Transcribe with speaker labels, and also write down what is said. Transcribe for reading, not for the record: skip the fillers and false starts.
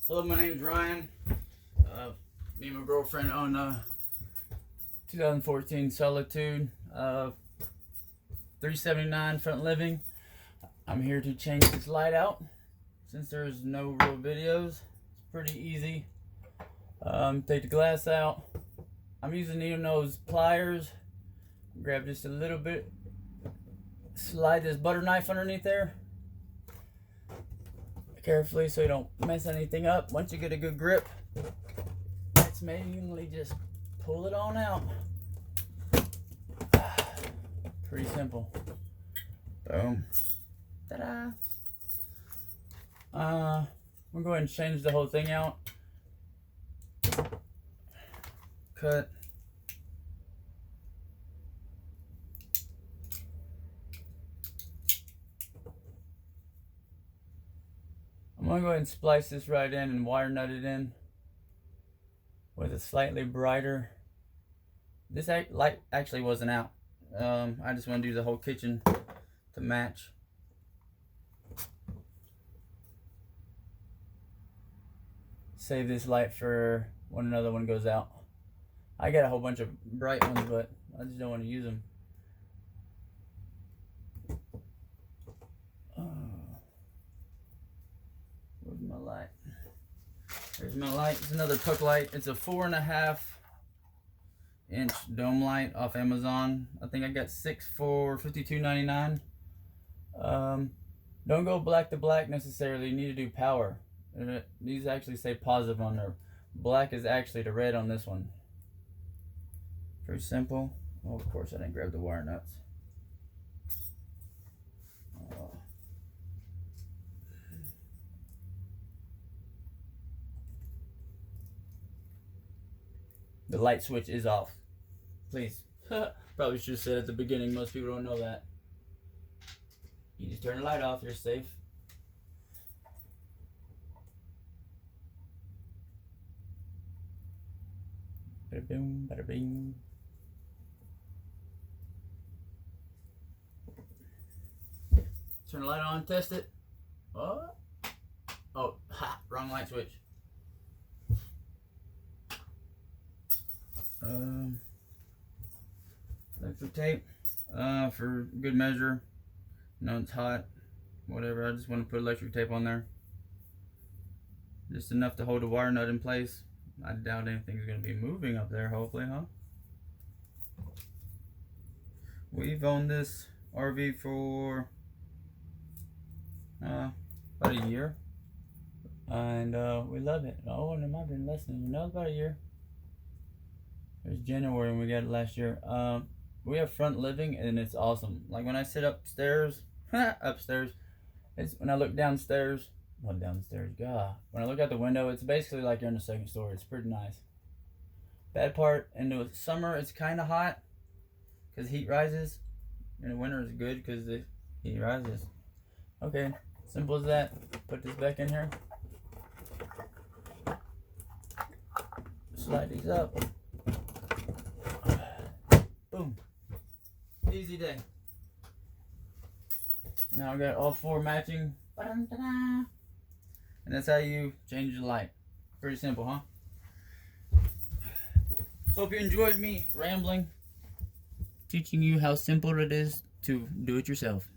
Speaker 1: Hello, my name's Ryan. Me and my girlfriend own a 2014 Solitude 379 front living. I'm here to change this light out. Since there's no real videos, it's pretty easy. Take the glass out. I'm using needle nose pliers. Grab just a little bit. Slide this butter knife underneath there carefully so you don't mess anything up. Once you get a good grip, it's mainly just pull it on out. Pretty simple. Boom. Ta-da. We'll go ahead and change the whole thing out. Cut. I'm going to go ahead and splice this right in and wire nut it in with a slightly brighter. This light actually wasn't out. I just want to do the whole kitchen to match. Save this light for when another one goes out. I got a whole bunch of bright ones, but I just don't want to use them. Where's my light? There's my light. It's another puck light. It's a 4.5 inch dome light off Amazon. I think I got 6 for $52.99. Don't go black to black necessarily. You need to do power. These actually say positive on there. Black is actually the red on this one. Pretty simple. Oh, of course I didn't grab the wire nuts. The light switch is off. Please. Probably should have said at the beginning. Most people don't know that. You just turn the light off, you're safe. Bada boom, bada bing. Turn the light on, test it. Oh, wrong light switch. Electric tape for good measure. No, it's hot. Whatever. I just want to put electric tape on there. Just enough to hold the wire nut in place. I doubt anything's going to be moving up there, hopefully, huh? We've owned this RV for about a year. And we love it. Oh, and it might have been less than, about a year. It was January when we got it last year. We have front living and it's awesome. Like when I sit upstairs, it's when I look downstairs. Not downstairs, God. When I look out the window, it's basically like you're in the second story. It's pretty nice. Bad part, in the summer it's kind of hot because heat rises. In the winter it's good because the heat rises. Okay, simple as that. Put this back in here. Slide these up. Boom. Easy day. Now I got all 4 matching. And that's how you change the light. Pretty simple, huh? Hope you enjoyed me rambling, teaching you how simple it is to do it yourself.